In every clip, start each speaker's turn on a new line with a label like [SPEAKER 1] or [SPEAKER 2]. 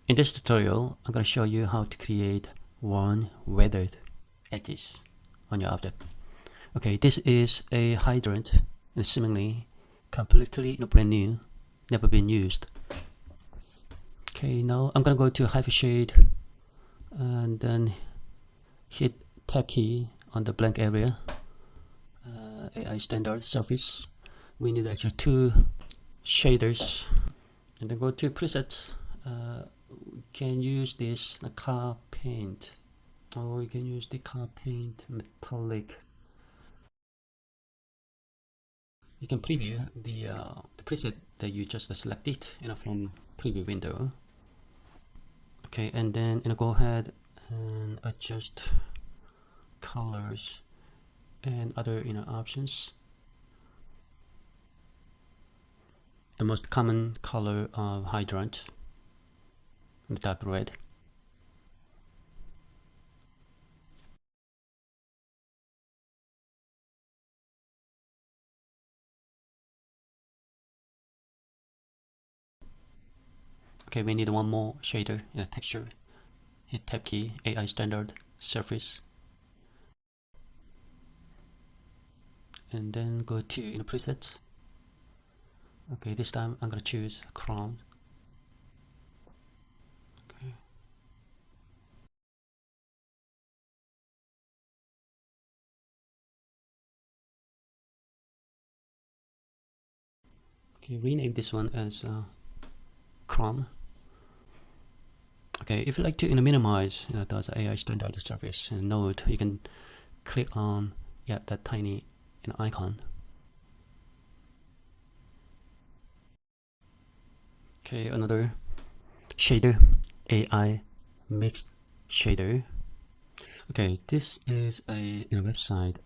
[SPEAKER 1] In this tutorial, I'm going to show you how to create one weathered edges on your object. Okay, this is a hydrant and seemingly completely brand new, never been used. Okay, now I'm going to go to Hypershade and then hit tab key on the blank area. AI standard surface. We need actually two shaders, and then go to presets. We can use this car paint, or we can use the car paint metallic. You can preview the preset that you just selected, from preview window. Okay, and then go ahead and adjust colors and other options. The most common color of hydrant, the dark red. Okay, we need one more shader in a texture. Hit tab key, AI standard surface, and then go to presets. Okay, this time I'm gonna choose chrome. Okay. Okay, rename this one as chrome. Okay, if you like to minimize those AI standard surface node, you can click on that tiny icon. Okay, another shader, AI mixed shader. Okay, this is a website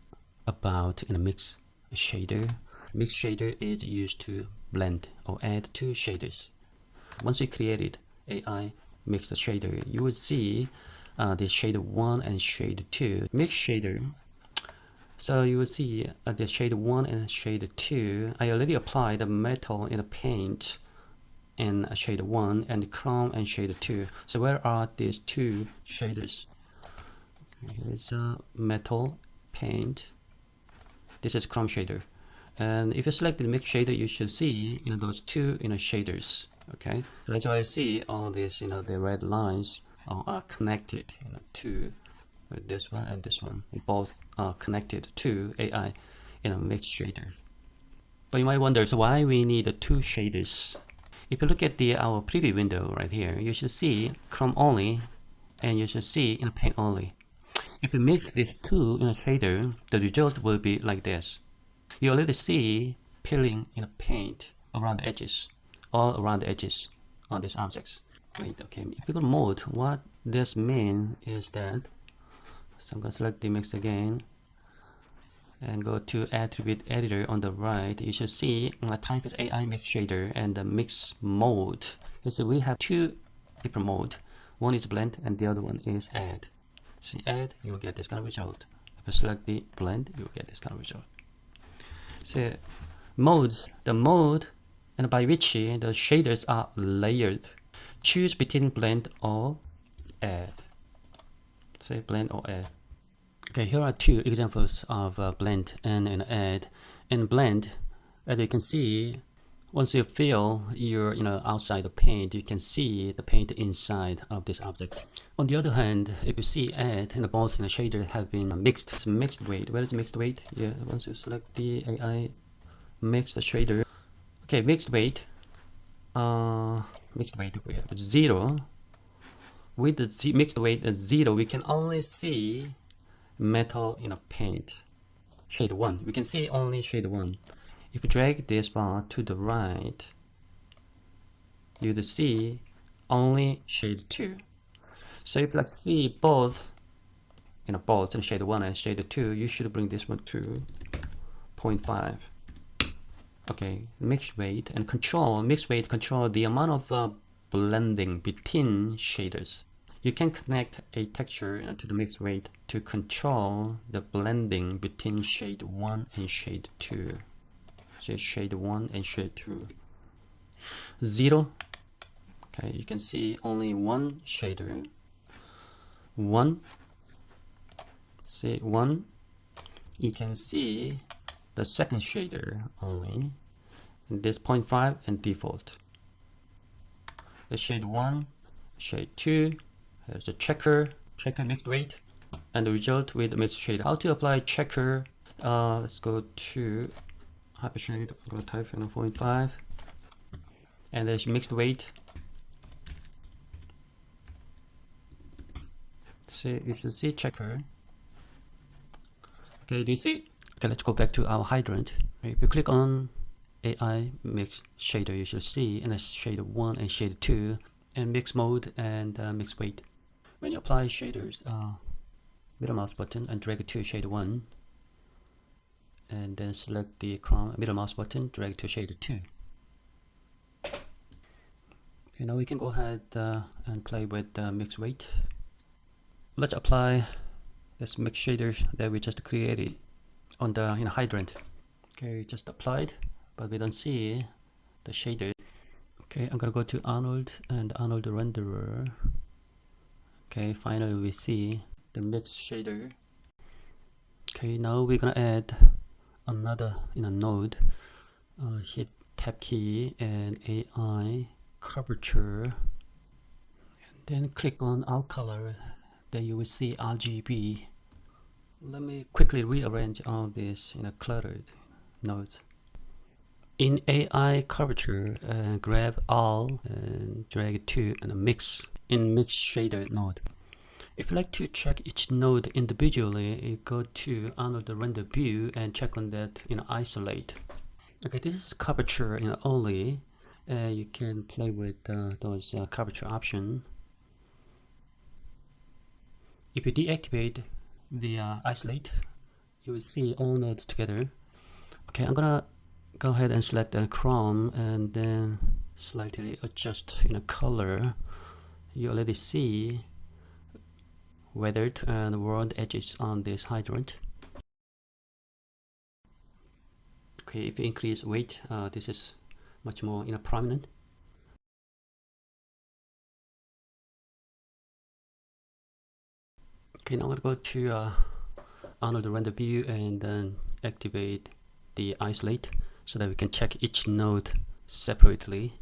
[SPEAKER 1] about mixed shader. Mixed shader is used to blend or add two shaders. Once you created AI mixed shader, you will see the shader 1 and shader 2. Mixed shader. So you will see the shader 1 and shader 2. I already applied the metal in the paint in shader 1 and chrome and shader 2. So where are these two shaders? Here's metal paint. This is chrome shader. And if you select the mix shader, you should see those two shaders. Okay, that's why I see all these the red lines are connected to this one and this one. Both are connected to AI mix shader. But you might wonder, so why we need two shaders? If you look at our preview window right here, you should see chrome only, and you should see paint only. If you mix these two shader, the result will be like this. You already see peeling paint around the edges, all around the edges on these objects. Wait, okay, if you go to mode, what this means is that, so I'm going to select the mix again and go to attribute editor on the right. You should see type is AI mix shader and the mix mode. So we have two different modes. One is blend and the other one is add. See add, you will get this kind of result. If you select the blend, you will get this kind of result. So modes, the mode and by which the shaders are layered. Choose between blend or add. Say blend or add. Okay, here are two examples of blend and add. In blend, as you can see, once you fill your outside the paint, you can see the paint inside of this object. On the other hand, if you see add, both the shader have been mixed. It's mixed weight. Where is mixed weight? Yeah, once you select the AI mixed shader. Okay, mixed weight. Mixed weight with 0. With the mixed weight 0, we can only see metal paint. Shade 1. We can see only shade 1. If you drag this bar to the right, you will see only shade 2. So if you like see both, both shade 1 and shade 2, you should bring this one to 0.5. Okay, mix weight and control. Mix weight control the amount of blending between shaders. You can connect a texture to the mix weight to control the blending between shade 1 and shade 2. So shade 1 and shade 2. 0. Okay, you can see only one shader. One. See one. You can see the second shader only. This 0.5 and default. The shade 1, shade 2, here's a checker mixed weight, and the result with the mixed shader. How to apply checker? Let's go to Hypershade. I'm going to type in 0.5, and there's mixed weight. See, you should see checker. Okay, do you see? Okay, let's go back to our hydrant. If you click on AI mix shader, you should see and it's shader 1 and shader 2 and mix mode and mix weight. When you apply shaders, middle mouse button and drag it to shader 1, and then select the chrome, middle mouse button, drag to shader 2. Okay, now we can go ahead and play with mix weight. Let's apply this mix shaders that we just created on the hydrant. Okay, just applied, but we don't see the shader. Okay, I'm gonna go to Arnold and Arnold renderer. Okay, finally we see the mix shader. Okay, now we're gonna add another node. Hit tab key and AI curvature, and then click on out color. Then you will see RGB. Let me quickly rearrange all this in a cluttered nodes. In AI curvature, grab all and drag it to mix in mix shader node. If you like to check each node individually, you go to Arnold render view and check on that isolate. Okay, this is curvature only. You can play with those curvature option. If you deactivate the isolate, you will see all nodes together. Okay, I'm gonna go ahead and select the chrome and then slightly adjust color. You already see weathered and worn edges on this hydrant. Okay, if you increase weight, this is much more prominent. Okay, now I'm going to go to Arnold render view and then activate the isolate so that we can check each node separately.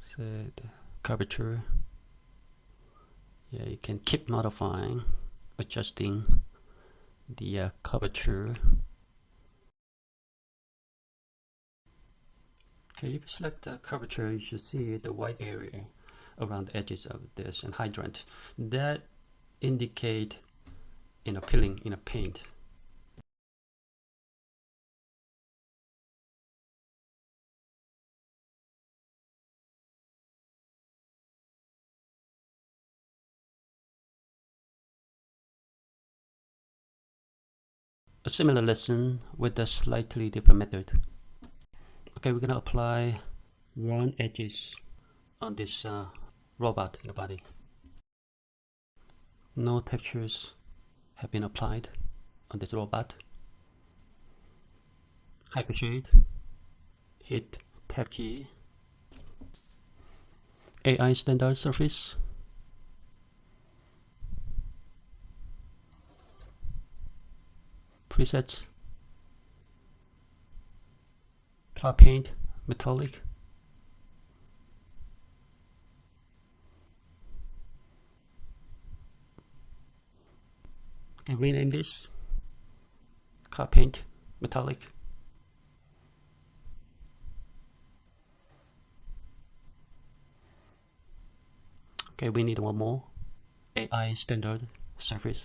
[SPEAKER 1] So the curvature, yeah, you can keep modifying, adjusting the curvature. Okay, if you select the curvature, you should see the white area around the edges of this and hydrant. That indicate peeling in a paint. A similar lesson with a slightly different method. Okay, we're gonna apply worn edges on this robot in the body. No textures have been applied on this robot. Hypershade, hit tab key, AI standard surface, presets, car paint, metallic, and rename this car paint, metallic. Okay, we need one more AI standard surface.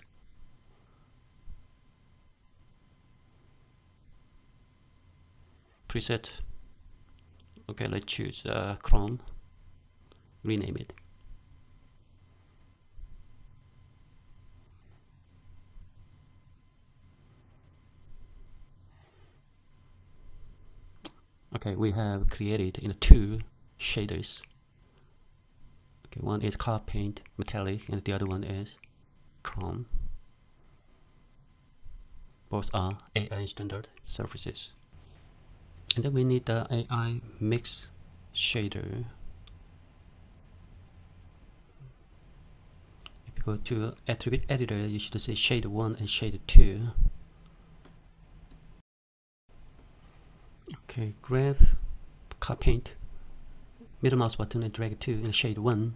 [SPEAKER 1] Preset. Okay, let's choose Chrome. Rename it. Okay, we have created two shaders. Okay, one is car paint metallic and the other one is chrome. Both are AI standard surfaces. And then we need the AI mix shader. you go to attribute editor, you should say shader 1 and shader 2. Okay, grab car paint, middle mouse button and drag it to in shade 1,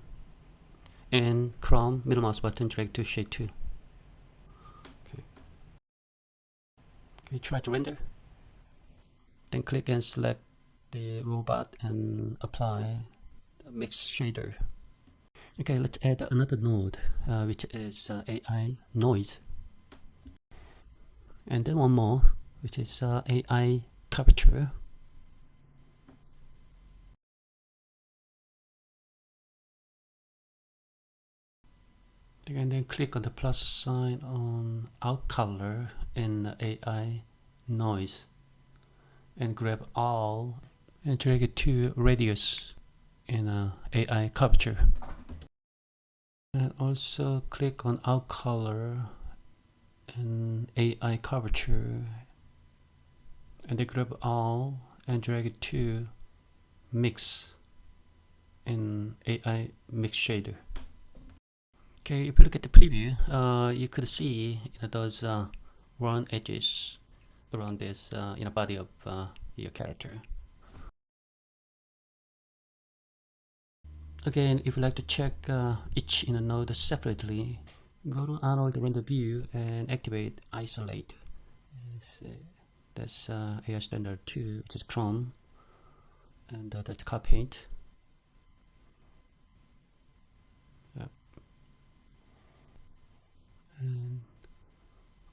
[SPEAKER 1] and Chrome, middle mouse button, drag to shade 2. Okay, try to render, then click and select the robot and apply the mix shader. Okay, let's add another node, which is AI noise, and then one more, which is AI curvature. And then click on the plus sign on out color in AI noise and grab all and drag it to radius in AI curvature. And also click on out color in AI curvature and then grab all and drag it to mix in AI mix shader. Okay, if you look at the preview, you could see those round edges around this body of your character. Again, if you like to check each node separately, go to Arnold Render View and activate Isolate. That's AI Standard 2, which is Chrome, and that's Car Paint. And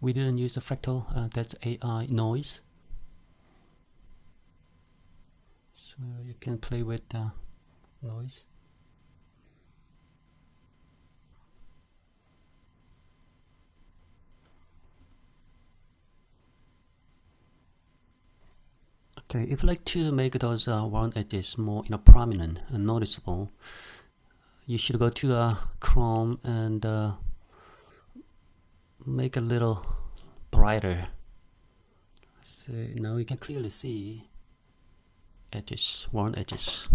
[SPEAKER 1] we didn't use a fractal, that's AI noise. So you can play with noise. Okay, if you like to make those round edges more prominent and noticeable, you should go to Chrome and make a little brighter. So now you can clearly see edges, round edges.